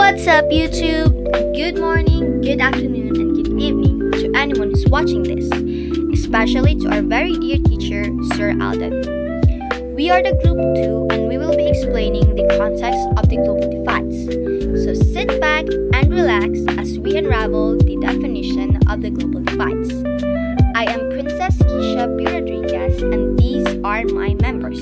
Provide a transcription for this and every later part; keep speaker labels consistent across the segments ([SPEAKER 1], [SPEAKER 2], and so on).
[SPEAKER 1] What's up, YouTube? Good morning, good afternoon, and good evening to anyone who's watching this, especially to our very dear teacher, Sir Alden. We are the Group 2 and we will be explaining the context of the global divides. So sit back and relax as we unravel the definition of the global divides. I am Princess Quixa Rodriguez and these are my members.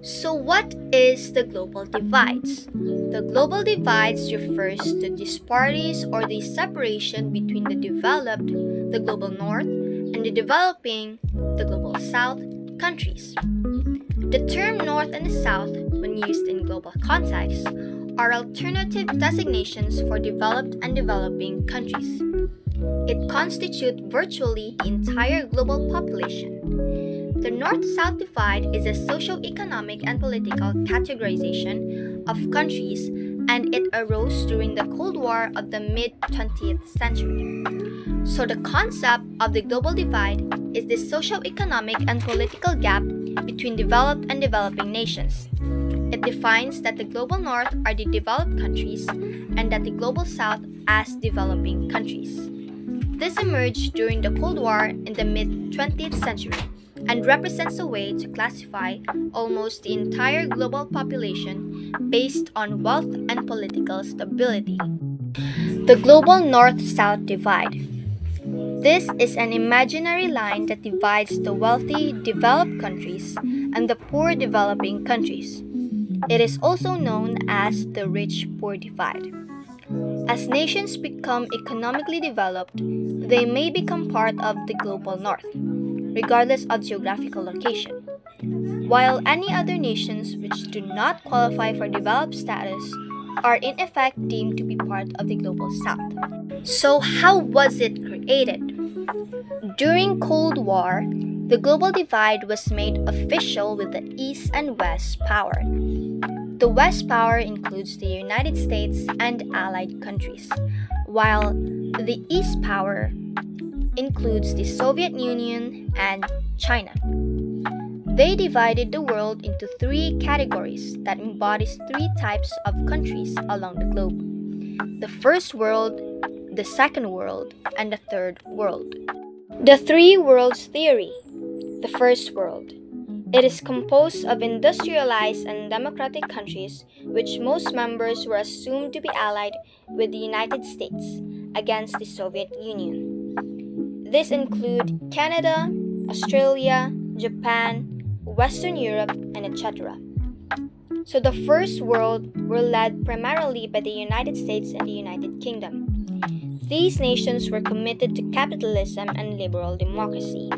[SPEAKER 1] So what is the global divides? The global divides refers to disparities or the separation between the developed, the global north, and the developing, the global south, countries. The term north and the south, when used in global context, are alternative designations for developed and developing countries. It constitutes virtually the entire global population. The North-South divide is a socio-economic and political categorization of countries, and it arose during the Cold War of the mid-20th century. So the concept of the global divide is the socio-economic and political gap between developed and developing nations. It defines that the global north are the developed countries and that the global south as developing countries. This emerged during the Cold War in the mid-20th century and represents a way to classify almost the entire global population based on wealth and political stability. The global north-south divide. This is an imaginary line that divides the wealthy developed countries and the poor developing countries. It is also known as the rich-poor divide. As nations become economically developed, they may become part of the global north, regardless of geographical location, while any other nations which do not qualify for developed status are in effect deemed to be part of the global south. So how was it created? During Cold War, the global divide was made official with the East and West power. The West power includes the United States and allied countries, while the East power includes the Soviet Union and China. They divided the world into three categories that embodies three types of countries along the globe: the first world, the second world, and the third world. The three worlds theory. The first world. It is composed of industrialized and democratic countries, which most members were assumed to be allied with the United States against the Soviet Union. These include Canada, Australia, Japan, Western Europe, and etc. So the first world were led primarily by the United States and the United Kingdom. These nations were committed to capitalism and liberal democracy.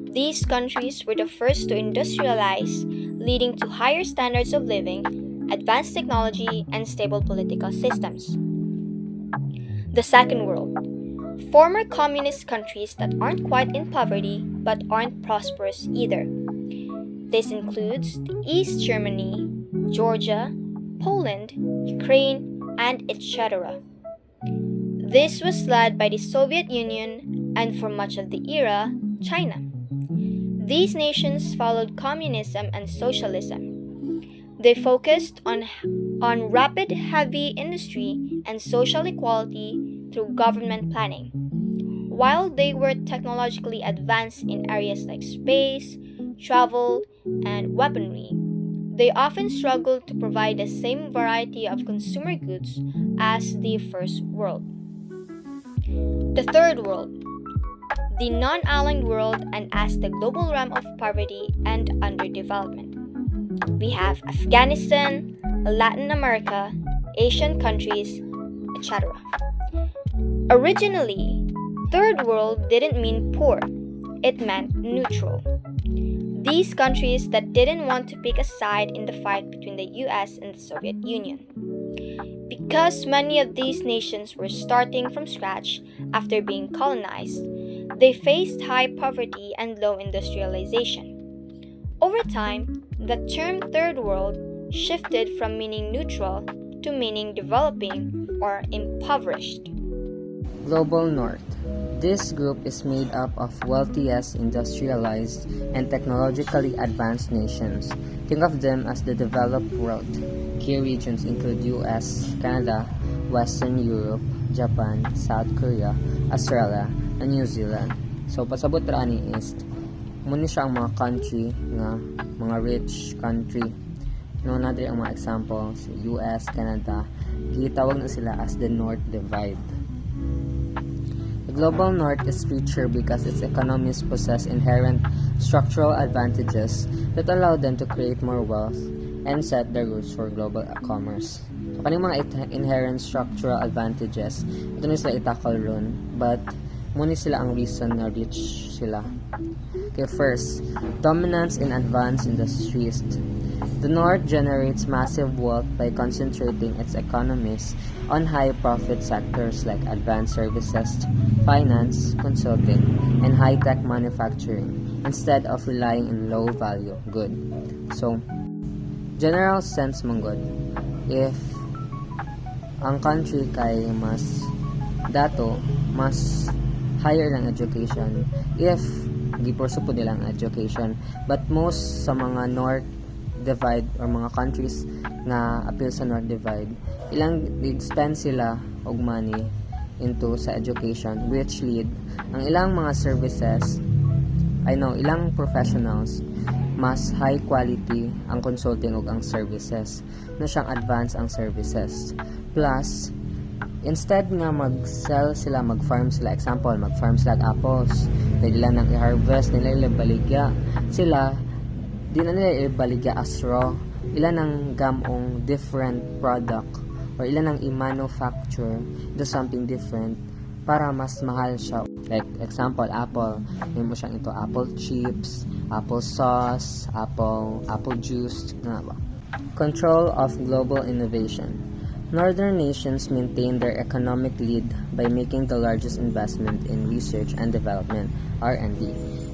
[SPEAKER 1] These countries were the first to industrialize, leading to higher standards of living, advanced technology, and stable political systems. The second world. Former communist countries that aren't quite in poverty but aren't prosperous either. This includes the East Germany, Georgia, Poland, Ukraine, and etc. This was led by the Soviet Union and for much of the era, China. These nations followed communism and socialism. They focused on rapid heavy industry and social equality through government planning. While they were technologically advanced in areas like space, travel, and weaponry, they often struggled to provide the same variety of consumer goods as the first world. The third world. The non-aligned world and as the global realm of poverty and underdevelopment. We have Afghanistan, Latin America, Asian countries, etc. Originally, third world didn't mean poor, it meant neutral. These countries that didn't want to pick a side in the fight between the US and the Soviet Union. Because many of these nations were starting from scratch after being colonized, they faced high poverty and low industrialization. Over time, the term third world shifted from meaning neutral to meaning developing or impoverished.
[SPEAKER 2] Global North. This group is made up of wealthiest, industrialized, and technologically advanced nations. Think of them as the developed world. Key regions include US, Canada, Western Europe, Japan, South Korea, Australia, and New Zealand. So pasabot ra ani is muna siya ang mga country nga mga rich country. No, natin ang mga examples, US, Canada, gitawag na sila as the North Divide. The global North is richer because its economies possess inherent structural advantages that allow them to create more wealth and set the roots for global commerce. So, kaning mga inherent structural advantages, ito na sila itakal ron, but muna sila ang reason na rich sila. Okay, first, dominance in advanced industries. The North generates massive wealth by concentrating its economies on high-profit sectors like advanced services, finance, consulting, and high-tech manufacturing, instead of relying on low-value goods. So, general sense mong good, if ang country kay mas dato, mas higher lang education, if giporso po nilang education, but most sa mga North Divide or mga countries na appeal sa North Divide, ilang spend sila og money into sa education, which lead ang ilang mga services, ilang professionals, mas high quality ang consulting ug ang services, na siyang advance ang services. Plus, instead nga mag-sell sila, mag-farm sila, example, mag-farm sila apples, nila nang i-harvest, nila baligya, sila di na nila ibaligya as raw, ilan ang gamong different product or ilan ang i-manufacture do something different para mas mahal siya. Like example, apple, mo siyang ito apple chips, apple sauce, apple juice, nga ba? Control of global innovation. Northern nations maintain their economic lead by making the largest investment in research and development, R&D,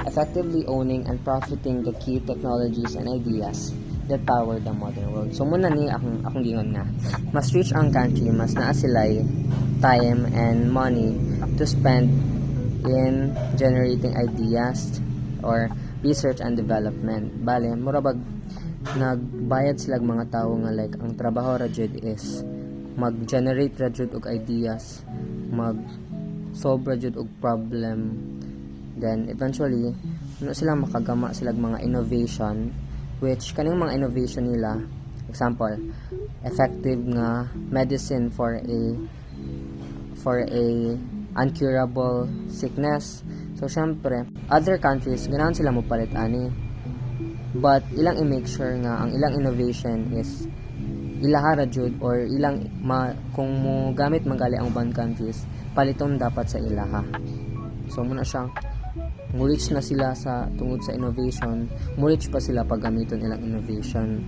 [SPEAKER 2] effectively owning and profiting the key technologies and ideas that power the modern world. So muna ni akong gingon nga, mas rich ang country, mas naa sila'y time and money to spend in generating ideas or research and development. Bale, murabag nagbayad sila mga tao nga like ang trabaho ra jud is mag-generate ra jud og ideas, mag-solve ra jud og problem, then eventually sila makagama sila mga innovation, which kaning mga innovation nila, example, effective nga medicine for a uncurable sickness. So syempre other countries ganahan sila mopalit ani, but ilang i-make sure nga ang ilang innovation is ilahara jud or ilang kung mo gamit magali ang ubang countries, paliton dapat sa ilaha. So muna siyang murich na sila sa tungod sa innovation, murich pa sila pag gamiton ilang innovation.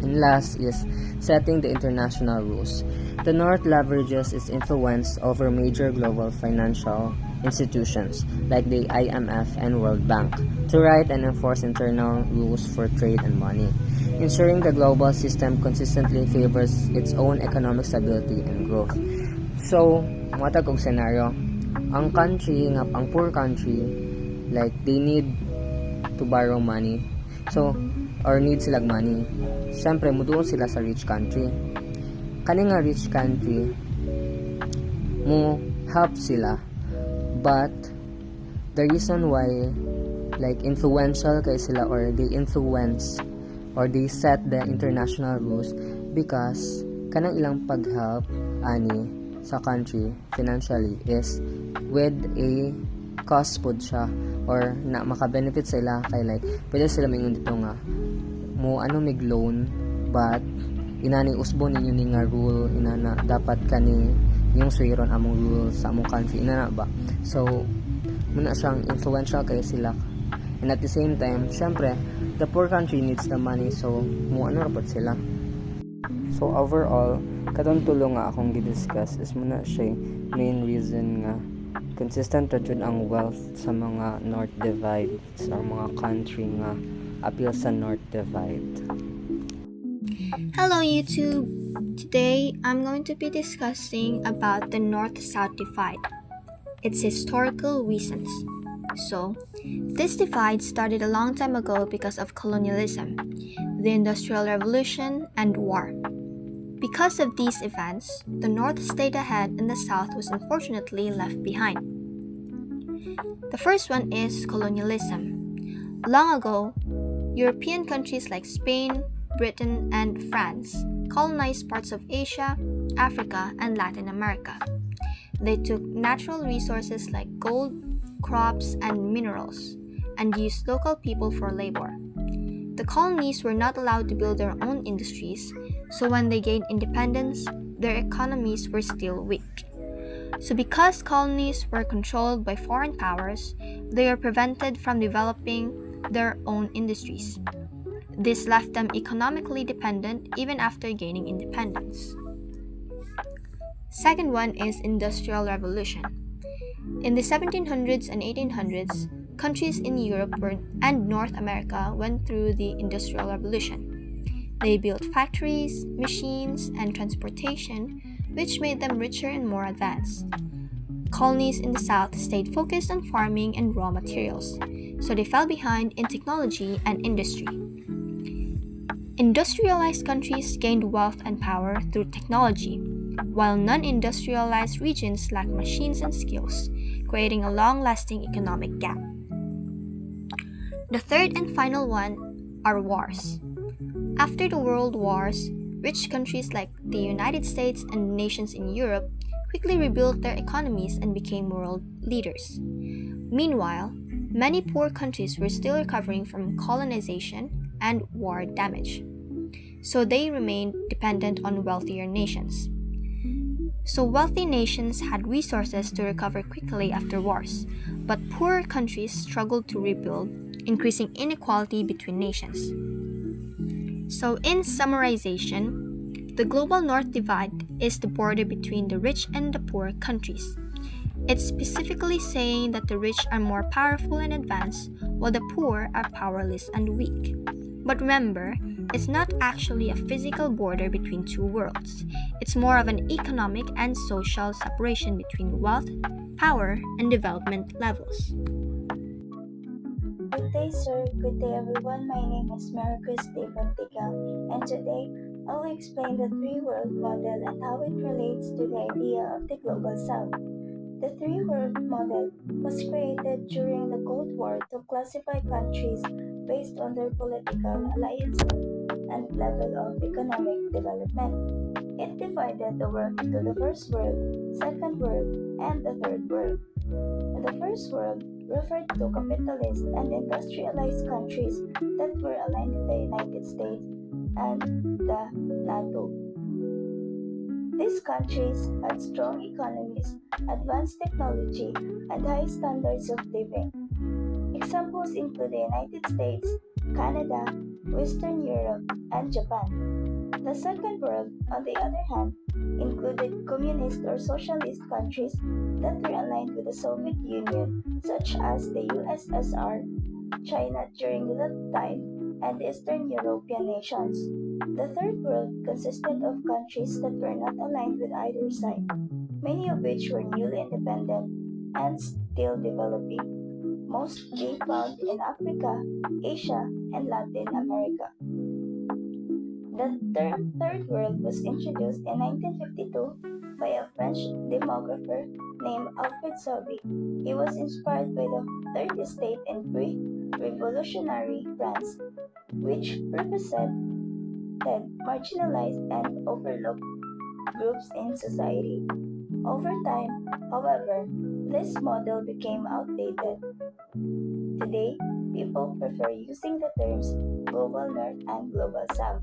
[SPEAKER 2] And last is setting the international rules. The North leverages its influence over major global financial institutions like the IMF and World Bank to write and enforce internal rules for trade and money, ensuring the global system consistently favors its own economic stability and growth. So, matag og scenario, ang country nga, ang poor country, like they need to borrow money, so or need sila money, syempre muduon sila sa rich country. Kani nga rich country mo help sila, but the reason why like influential kay sila or they influence or they set the international rules because kanang ilang pag-help ani sa country financially is with a cost pod siya or na maka-benefit sila kay like pwede sila mingon dito nga mo mig loan, but inani usbon ninyo ni nga rule inana dapat kani yung suiron among rules sa among country inana ba. So muna siyang influential kay sila, and at the same time syempre the poor country needs the money, so mo rapat sila. So overall katong tulong nga akong gidiscuss is muna siya main reason nga consistent ra jud ang wealth sa mga North Divide, sa mga country nga appeal sa North Divide.
[SPEAKER 1] Hello YouTube! Today, I'm going to be discussing about the North-South divide, its historical reasons. So, this divide started a long time ago because of colonialism. the Industrial Revolution, and war. Because of these events, the North stayed ahead and the South was unfortunately left behind. The first one is colonialism. Long ago, European countries like Spain, Britain, and France colonized parts of Asia, Africa, and Latin America. They took natural resources like gold, crops, and minerals, and used local people for labor. The colonies were not allowed to build their own industries, so when they gained independence, their economies were still weak. So, because colonies were controlled by foreign powers, they were prevented from developing their own industries. This left them economically dependent even after gaining independence. Second one is Industrial Revolution. In the 1700s and 1800s, countries in Europe and North America went through the Industrial Revolution. They built factories, machines, and transportation, which made them richer and more advanced. Colonies in the South stayed focused on farming and raw materials, so they fell behind in technology and industry. Industrialized countries gained wealth and power through technology, while non-industrialized regions lacked machines and skills, creating a long-lasting economic gap. The third and final one are wars. After the World Wars, rich countries like the United States and nations in Europe quickly rebuilt their economies and became world leaders. Meanwhile, many poor countries were still recovering from colonization and war damage, so they remained dependent on wealthier nations. So wealthy nations had resources to recover quickly after wars, but poorer countries struggled to rebuild, increasing inequality between nations. So in summarization, the global North divide is the border between the rich and the poor countries. It's specifically saying that the rich are more powerful and advanced, while the poor are powerless and weak. But remember, it's not actually a physical border between two worlds. It's more of an economic and social separation between wealth, power, and development levels.
[SPEAKER 3] Good day, sir. Good day, everyone. My name is Merycris T. Bontigao, and today I will explain the three-world model and how it relates to the idea of the global south. The three-world model was created during the Cold War to classify countries based on their political alliances and level of economic development. It divided the world into the first world, second world, and the third world. The first world referred to capitalist and industrialized countries that were aligned with the United States and the NATO. These countries had strong economies, advanced technology, and high standards of living. Examples include the United States, Canada, Western Europe, and Japan. The Second World, on the other hand, included communist or socialist countries that were aligned with the Soviet Union, such as the USSR, China during that time, and Eastern European nations. The Third World consisted of countries that were not aligned with either side, many of which were newly independent and still developing, mostly found in Africa, Asia, and Latin America. The term Third World was introduced in 1952 by a French demographer named Alfred Sauvy. He was inspired by the Third Estate in pre-revolutionary France, which represented marginalized and overlooked groups in society. Over time, however, this model became outdated. Today, people prefer using the terms Global North and Global South,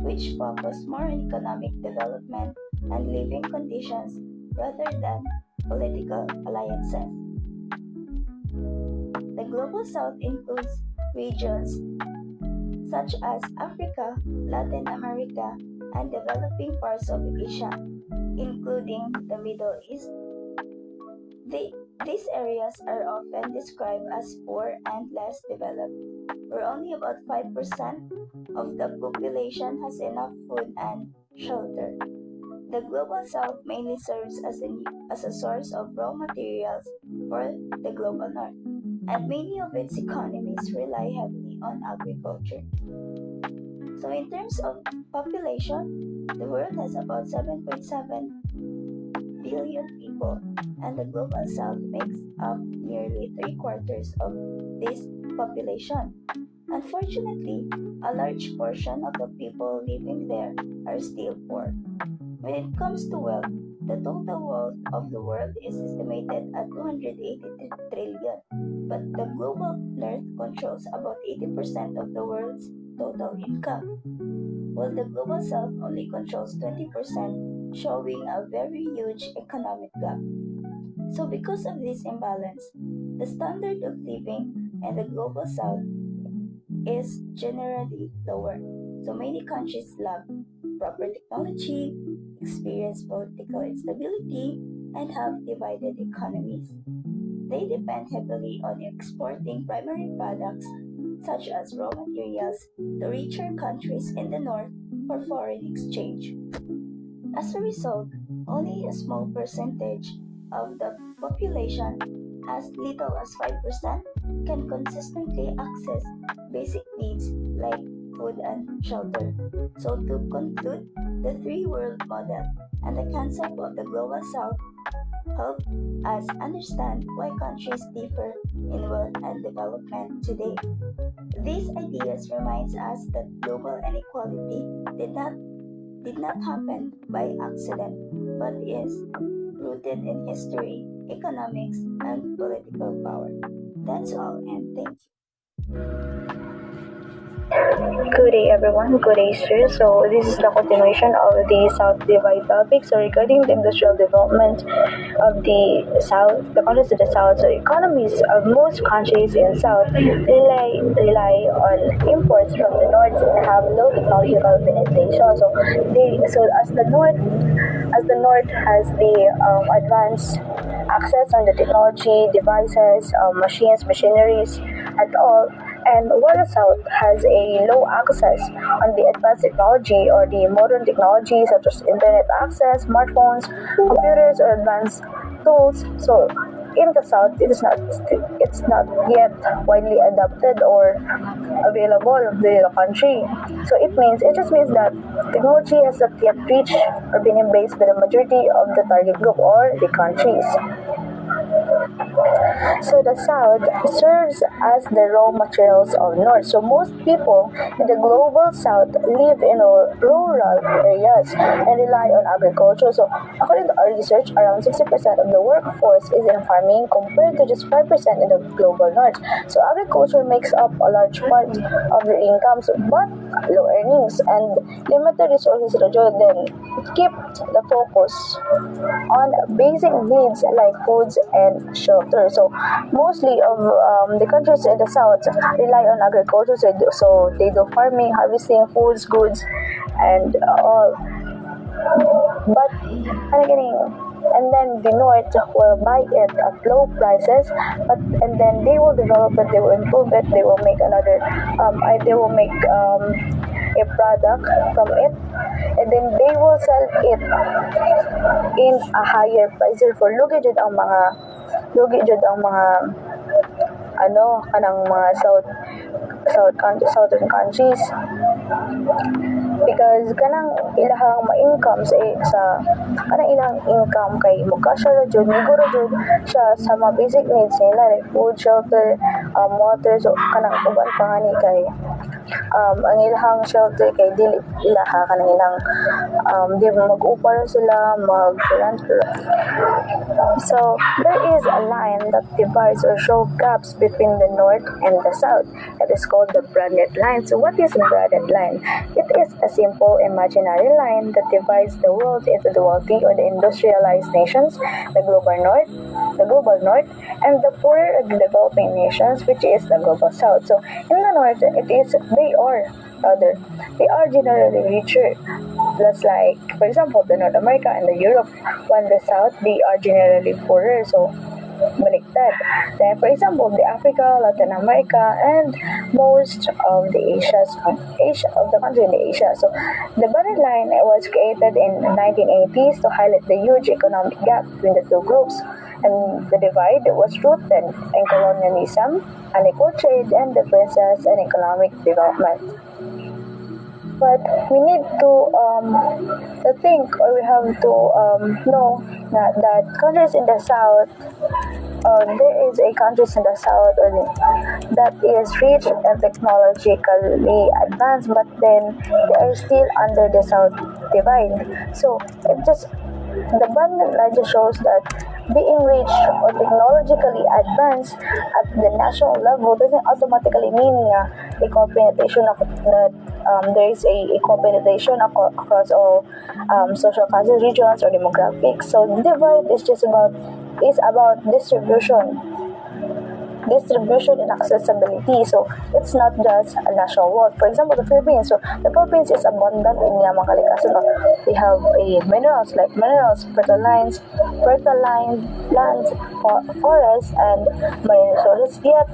[SPEAKER 3] which focus more on economic development and living conditions rather than political alliances. The Global South includes regions such as Africa, Latin America, and developing parts of Asia, including the Middle East. These areas are often described as poor and less developed, where only about 5% of the population has enough food and shelter. The Global South mainly serves as a source of raw materials for the Global North, and many of its economies rely heavily on agriculture. So, in terms of population, the world has about 7.7 billion people, and the global south makes up nearly three quarters of this population. Unfortunately, a large portion of the people living there are still poor. When it comes to wealth, the total wealth of the world is estimated at 283 trillion, but the global north controls about 80% of the world's total income, while the global south only controls 20%, showing a very huge economic gap. So, because of this imbalance, the standard of living in the global south is generally lower. So, many countries lack proper technology, experience political instability, and have divided economies. They depend heavily on exporting primary products such as raw materials to richer countries in the north for foreign exchange. As a result, only a small percentage of the population, as little as 5%, can consistently access basic needs like food and shelter. So, to conclude, the three world model and the concept of the global south help us understand why countries differ in wealth and development today. These ideas reminds us that global inequality did not happen by accident, but is rooted in history, economics, and political power. That's all, and thank you.
[SPEAKER 4] Good day, everyone. Good day, sir. So, this is the continuation of the South Divide topic. So, regarding the industrial development of the South, the countries of the South, so economies of most countries in South rely on imports from the North and have low technological penetration. As the North has the advanced access on the technology, devices, machines, machineries, and all. And while the South has a low access on the advanced technology or the modern technology such as internet access, smartphones, computers, or advanced tools, so in the South it's not yet widely adopted or available in the country. So it just means that technology has not yet reached or been embraced by the majority of the target group or the countries. So the South serves as the raw materials of North. So most people in the global South live in rural areas and rely on agriculture. So according to our research, around 60% of the workforce is in farming compared to just 5% in the global North. So agriculture makes up a large part of their incomes, but low earnings and limited resources result them keep the focus on basic needs like foods and shelter. So mostly of the countries in the south rely on agriculture, so they do farming, harvesting foods, goods, and all. But and then the north will buy it at low prices, but and then they will develop it, they will improve it, they will make they will make a product from it, and then they will sell it in a higher price. Therefore, lugi jud ang mga kanang mga southern countries, because kanang ilahang ma-income kanang ilang income kay mukasya ra jud miguro jud siya sa mga basic needs nila like food, shelter, water. So kanang uban pa ngani kay ang ilahang shelter kay dili ilaha kanang ilang di mag-upa ra sila mag-rent. So there is a line that divides or show gaps between the north and the south. It is called the branded line. So what is a branded line? It is a simple imaginary line that divides the world into the wealthy or the industrialized nations, the global north, and the poorer and developing nations, which is the global south. So in the north, they are generally richer. Just like, for example, the North America and the Europe, while the South, they are generally poorer. So baliktad. Then, for example, the Africa, Latin America, and most of the of the country in Asia. So the boundary line was created in the 1980s to highlight the huge economic gap between the two groups, and the divide was rooted in colonialism, unequal trade, and differences in economic development. But we need to think, or we have to know that countries in the south, there is a countries in the south that is rich and technologically advanced, but then they are still under the south divide. So it just the band just shows that being rich or technologically advanced at the national level doesn't automatically mean a penetration of that there is a equal penetration across all social classes, regions, or demographics. So the divide is about distribution and accessibility. So it's not just a national wealth. For example, the Philippines. So the Philippines is abundant in yamang kalikasan. They have minerals, fertile lands, forests, and marine resources. Yet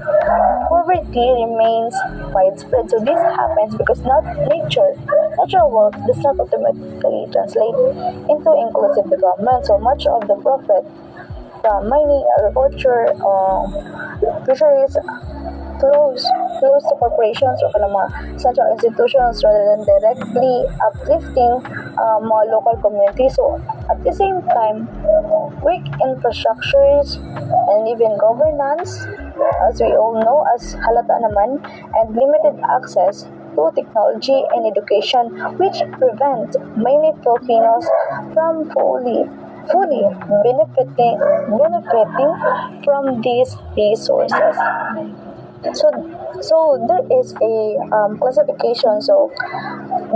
[SPEAKER 4] poverty remains widespread. So this happens because natural wealth does not automatically translate into inclusive development. So much of the profit from mining, agriculture, fisheries flows to corporations or mga central institutions rather than directly uplifting mga local communities. So at the same time, weak infrastructures and even governance, as we all know, as halata naman, and limited access to technology and education, which prevent many Filipinos from fully benefiting from these resources. So there is a classification. So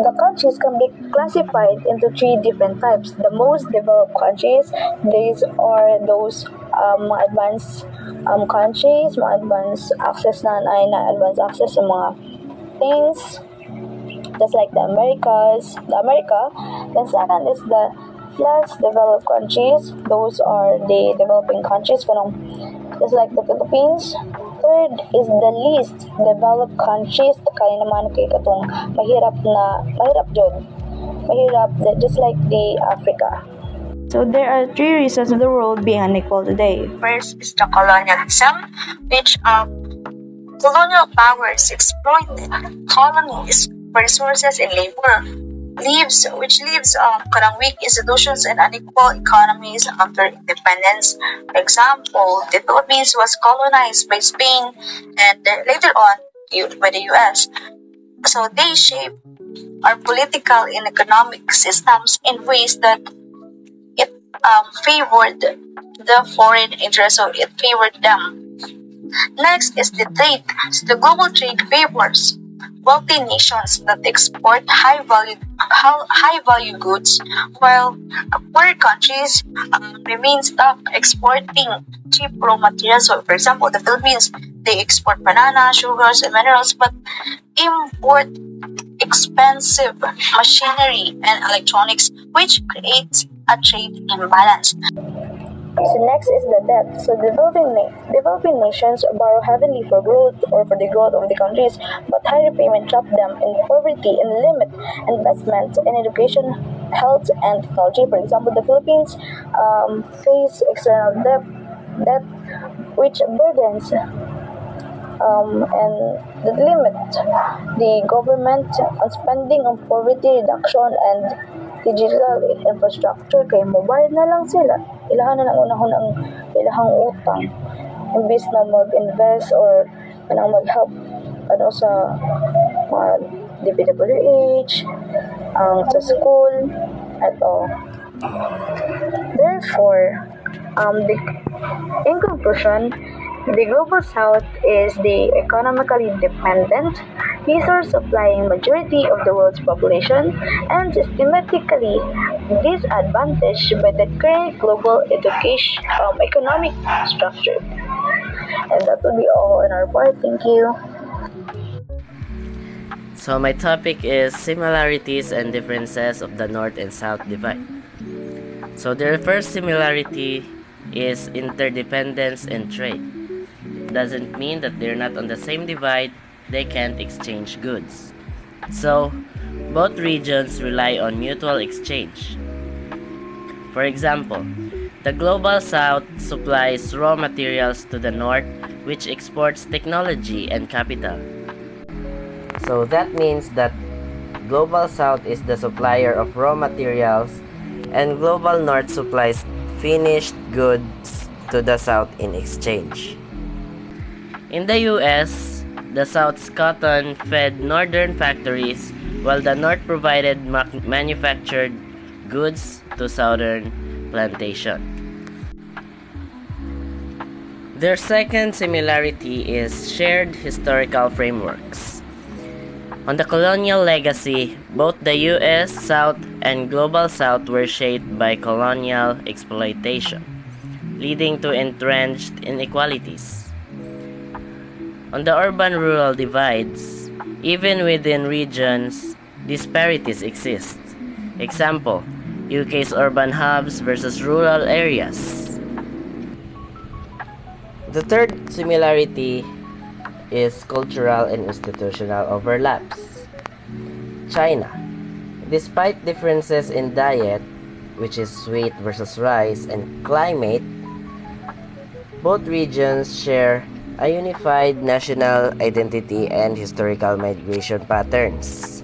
[SPEAKER 4] the countries can be classified into three different types. The most developed countries, these are those advanced countries, mga advanced access na advanced access sa mga things, just like the America. Then second is the less developed countries. Those are the developing countries, just like the Philippines. Third is the least developed countries. Kaya naman kay katong mahirap just like the Africa. So there are three reasons of the world being unequal today.
[SPEAKER 5] First is the colonialism, which colonial powers exploited colonies for resources and labor, which leaves weak institutions and unequal economies after independence. For example, the Philippines was colonized by Spain and later on by the US. So they shaped our political and economic systems in ways that it favored the foreign interests, so it favored them. Next is the trade. So the global trade favors wealthy nations that export high value goods, while poor countries remain stuck exporting cheap raw materials. So, for example, the Philippines, they export banana, sugars, and minerals, but import expensive machinery and electronics, which creates a trade imbalance.
[SPEAKER 4] So next is the debt. So developing nations borrow heavily for growth or for the growth of the countries, but high repayment trap them in poverty and limit investments in education, health, and technology. For example, the Philippines face external debt which burdens and that limit the government on spending on poverty reduction and digital infrastructure. Kaya mobile na lang sila, ilahan na lang unahon ang ilahang utang imbis na mag-invest or mag-help sa mga DPWH, sa school, at all. Therefore, in conclusion, the global south is the economically dependent, resource supplying majority of the world's population, and systematically disadvantaged by the current global economic structure. And that will be all in our part. Thank you.
[SPEAKER 6] So my topic is similarities and differences of the North and South divide. So the first similarity is interdependence and trade. Doesn't mean that they're not on the same divide, they can't exchange goods. So, both regions rely on mutual exchange. For example, the global south supplies raw materials to the north, which exports technology and capital. So that means that Global South is the supplier of raw materials, and Global North supplies finished goods to the South in exchange. In the US, the South's cotton fed northern factories, while the North provided manufactured goods to southern plantation. Their second similarity is shared historical frameworks. On the colonial legacy, both the US South and Global South were shaped by colonial exploitation, leading to entrenched inequalities. On the urban-rural divides, even within regions, disparities exist. Example, UK's urban hubs versus rural areas. The third similarity is cultural and institutional overlaps. China. Despite differences in diet, which is sweet versus rice, and climate, both regions share a unified national identity and historical migration patterns.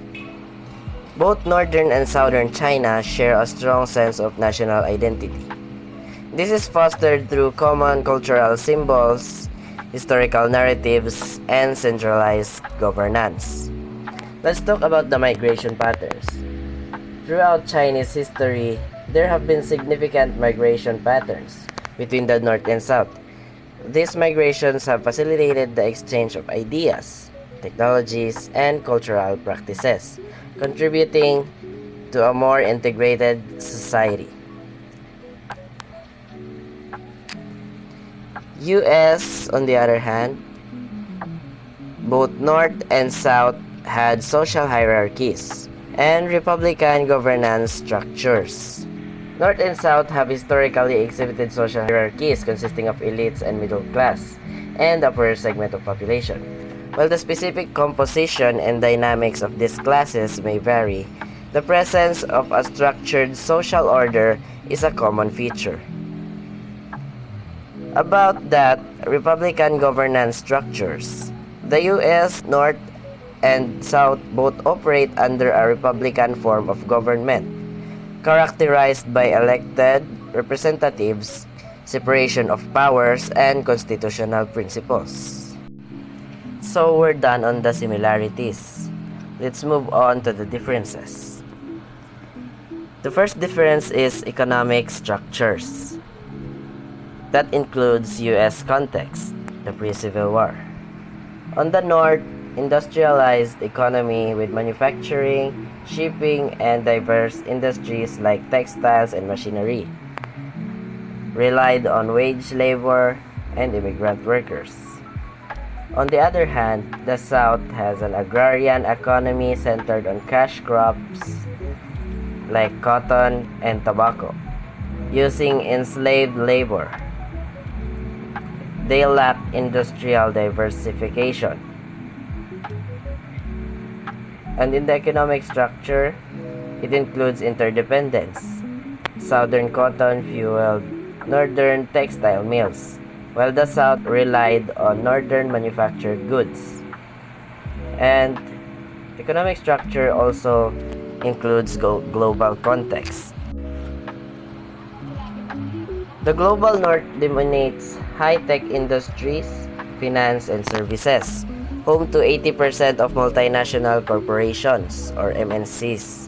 [SPEAKER 6] Both northern and southern China share a strong sense of national identity. This is fostered through common cultural symbols, historical narratives, and centralized governance. Let's talk about the migration patterns. Throughout Chinese history, there have been significant migration patterns between the North and South. These migrations have facilitated the exchange of ideas, technologies, and cultural practices, contributing to a more integrated society. US, on the other hand, both North and South had social hierarchies and republican governance structures. North and South have historically exhibited social hierarchies consisting of elites and middle class, and the upper segment of population. While the specific composition and dynamics of these classes may vary, the presence of a structured social order is a common feature. About that, republican governance structures. The US North and South both operate under a republican form of government, characterized by elected representatives, separation of powers, and constitutional principles. So we're done on the similarities. Let's move on to the differences. The first difference is economic structures. That includes US context, the pre-Civil War. On the North, industrialized economy with manufacturing, shipping, and diverse industries like textiles and machinery relied on wage labor and immigrant workers. On the other hand, the South has an agrarian economy centered on cash crops like cotton and tobacco, using enslaved labor. They lack industrial diversification. And in the economic structure, it includes interdependence. Southern cotton fueled northern textile mills, while the South relied on northern manufactured goods. And economic structure also includes global context. The global North dominates high-tech industries, finance, and services, home to 80% of multinational corporations, or MNCs,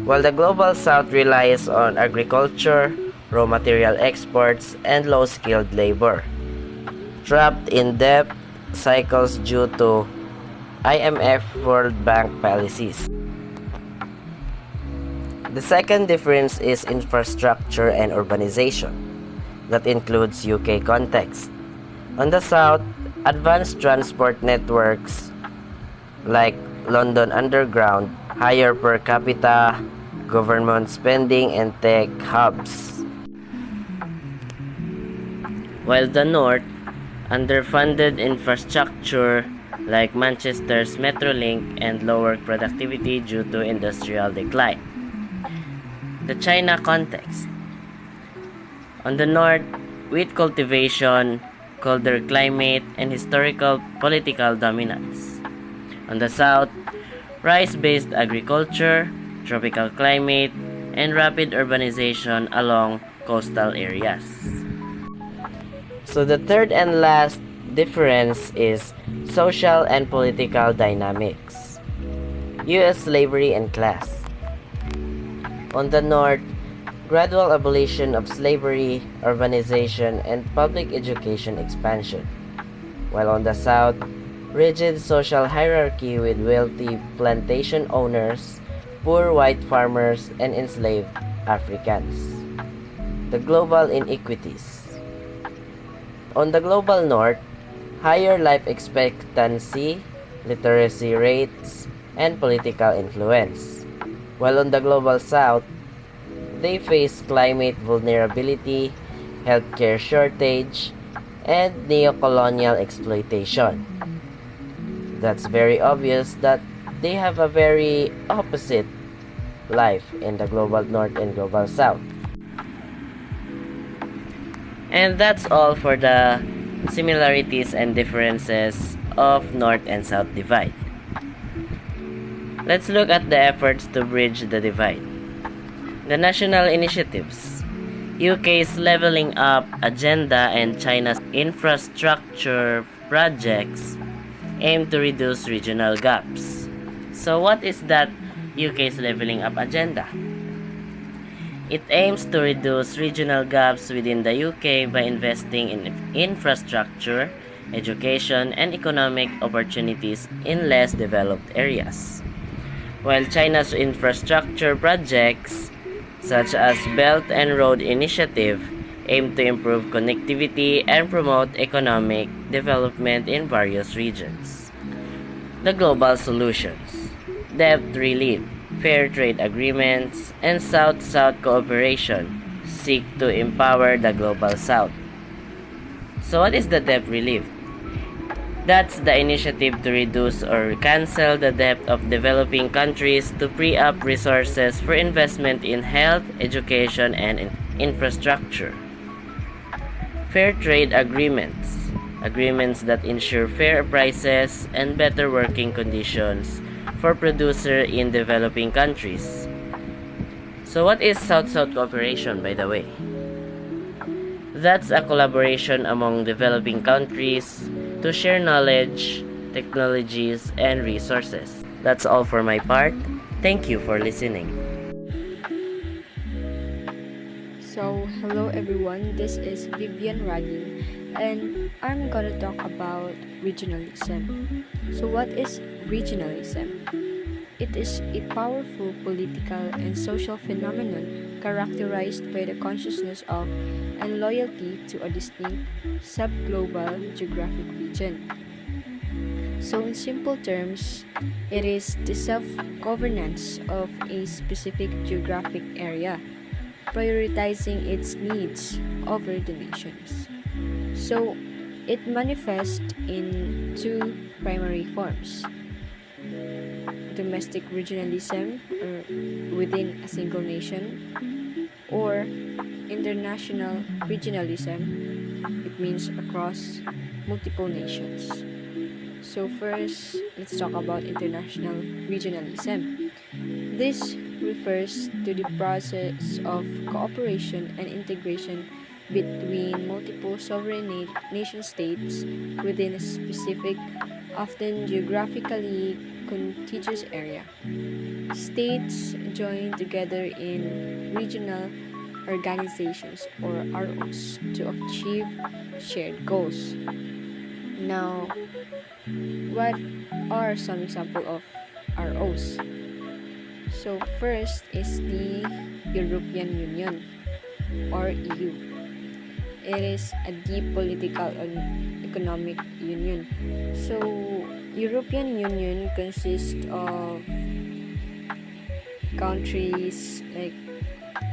[SPEAKER 6] while the global South relies on agriculture, raw material exports, and low-skilled labor, trapped in debt cycles due to IMF World Bank policies. The second difference is infrastructure and urbanization. That includes UK context. On the South, advanced transport networks like London Underground, higher per capita government spending, and tech hubs. While the North, underfunded infrastructure like Manchester's Metrolink and lower productivity due to industrial decline. The China context. On the North, wheat cultivation, colder climate, and historical political dominance. On the South, rice-based agriculture, tropical climate, and rapid urbanization along coastal areas. So the third and last difference is social and political dynamics. U.S. slavery and class. On the north, gradual abolition of slavery, urbanization, and public education expansion. While on the south, rigid social hierarchy with wealthy plantation owners, poor white farmers, and enslaved Africans. The global inequities. On the global north, higher life expectancy, literacy rates, and political influence. While on the global south, they face climate vulnerability, healthcare shortage, and neocolonial exploitation. That's very obvious that they have a very opposite life in the global north and global south. And that's all for the similarities and differences of North and South divide. Let's look at the efforts to bridge the divide. The national initiatives, UK's leveling up agenda and China's infrastructure projects aim to reduce regional gaps. So what is that UK's leveling up agenda? It aims to reduce regional gaps within the UK by investing in infrastructure, education, and economic opportunities in less developed areas. While China's infrastructure projects, such as Belt and Road Initiative, aim to improve connectivity and promote economic development in various regions. The global solutions: debt relief, fair trade agreements, and South-South cooperation seek to empower the global South. So what is the debt relief? That's the initiative to reduce or cancel the debt of developing countries to free up resources for investment in health, education, and infrastructure. Fair trade agreements, agreements that ensure fair prices and better working conditions for producers in developing countries. So what is South-South cooperation, by the way? That's a collaboration among developing countries to share knowledge, technologies, and resources. That's all for my part. Thank you for listening.
[SPEAKER 7] So, hello everyone, this is Vivian E, and I'm gonna talk about regionalism. So, what is regionalism? It is a powerful political and social phenomenon characterized by the consciousness of and loyalty to a distinct subglobal geographic region. So, in simple terms, it is the self governance of a specific geographic area, prioritizing its needs over the nation's. So, it manifests in two primary forms: domestic regionalism, or within a single nation, or international regionalism. It means across multiple nations. So first, let's talk about international regionalism. This refers to the process of cooperation and integration between multiple sovereign nation states within a specific, often geographically contiguous area. States join together in regional organizations or ROs to achieve shared goals. Now, what are some examples of ROs? So, first is the European Union or EU. It is a deep political and economic union. So, European Union consists of countries like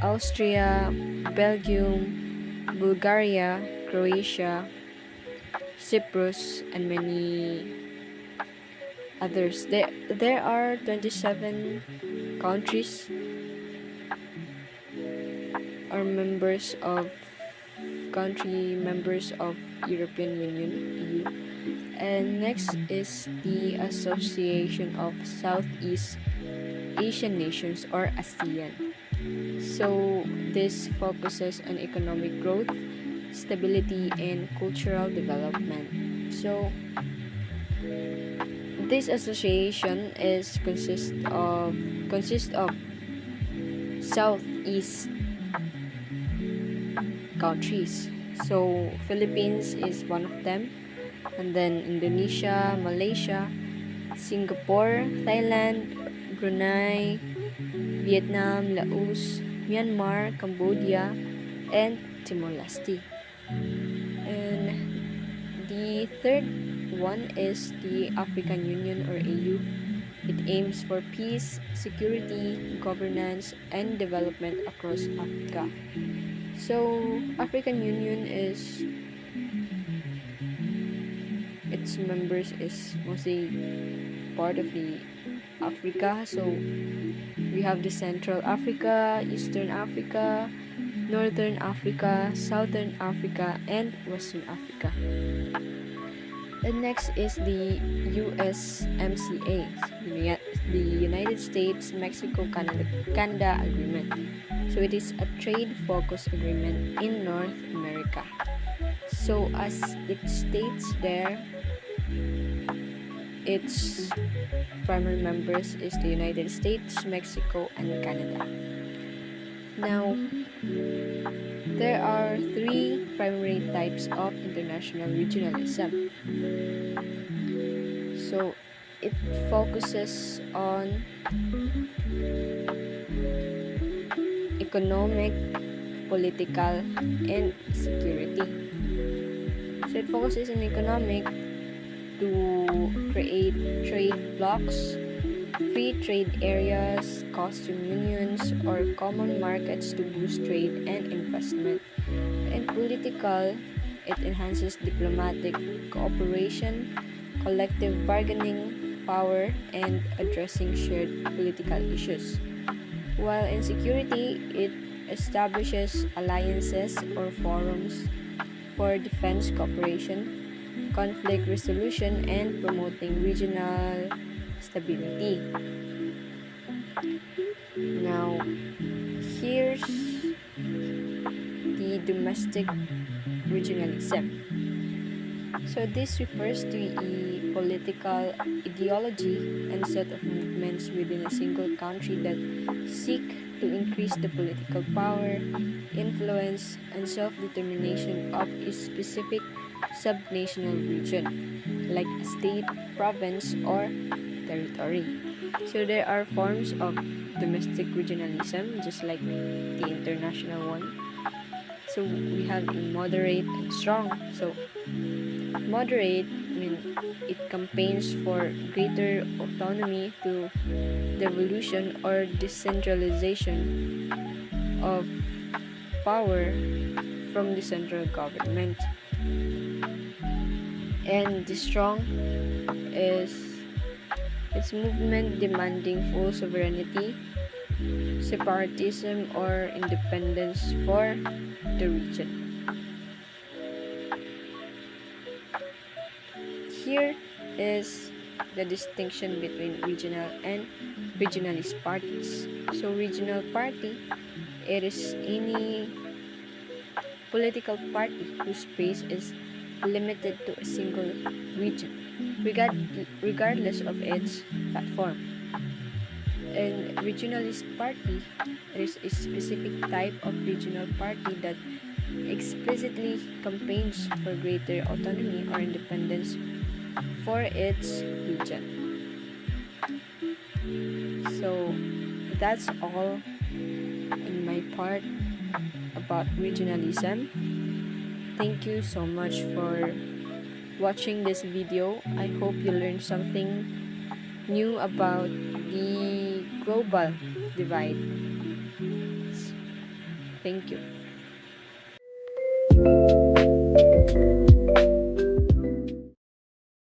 [SPEAKER 7] Austria, Belgium, Bulgaria, Croatia, Cyprus, and many others. There are 27 countries or members of European Union EU, And next is the Association of Southeast Asian Nations, or ASEAN. So this focuses on economic growth, stability, and cultural development. So this association is consist of Southeast countries. So Philippines is one of them, and then Indonesia, Malaysia, Singapore, Thailand, Brunei, Vietnam, Laos, Myanmar, Cambodia, and Timor-Leste. And the third one is the African Union, or AU. It aims for peace, security, governance, and development across Africa. So African Union is its members is mostly part of the Africa. So we have the Central Africa, Eastern Africa, Northern Africa, Southern Africa, and Western Africa. And next is the USMCA, the United States Mexico Canada Agreement. So it is a trade-focused agreement in North America. So as it states there, its primary members is the United States, Mexico, and Canada. Now, there are three primary types of international regionalism. So it focuses on economic, political, and security. So it focuses on economic to create trade blocs, free trade areas, custom unions, or common markets to boost trade and investment. And political, it enhances diplomatic cooperation, collective bargaining power, and addressing shared political issues. While in security, it establishes alliances or forums for defense cooperation, conflict resolution, and promoting regional stability. Now, here's the domestic regionalism. So this refers to a political ideology and set of movements within a single country that seek to increase the political power, influence, and self-determination of a specific subnational region, like a state, province, or territory. So there are forms of domestic regionalism, just like the international one. So we have a moderate and strong. So moderate, it campaigns for greater autonomy through devolution or decentralization of power from the central government. And the strong is its movement demanding full sovereignty, separatism, or independence for the region. Here is the distinction between regional and regionalist parties. So regional party, it is any political party whose space is limited to a single region, regardless of its platform. And regionalist party is a specific type of regional party that explicitly campaigns for greater autonomy or independence for its region. So that's all in my part about regionalism. Thank you so much for watching this video. I hope you learned something new about the global divide. Thank you.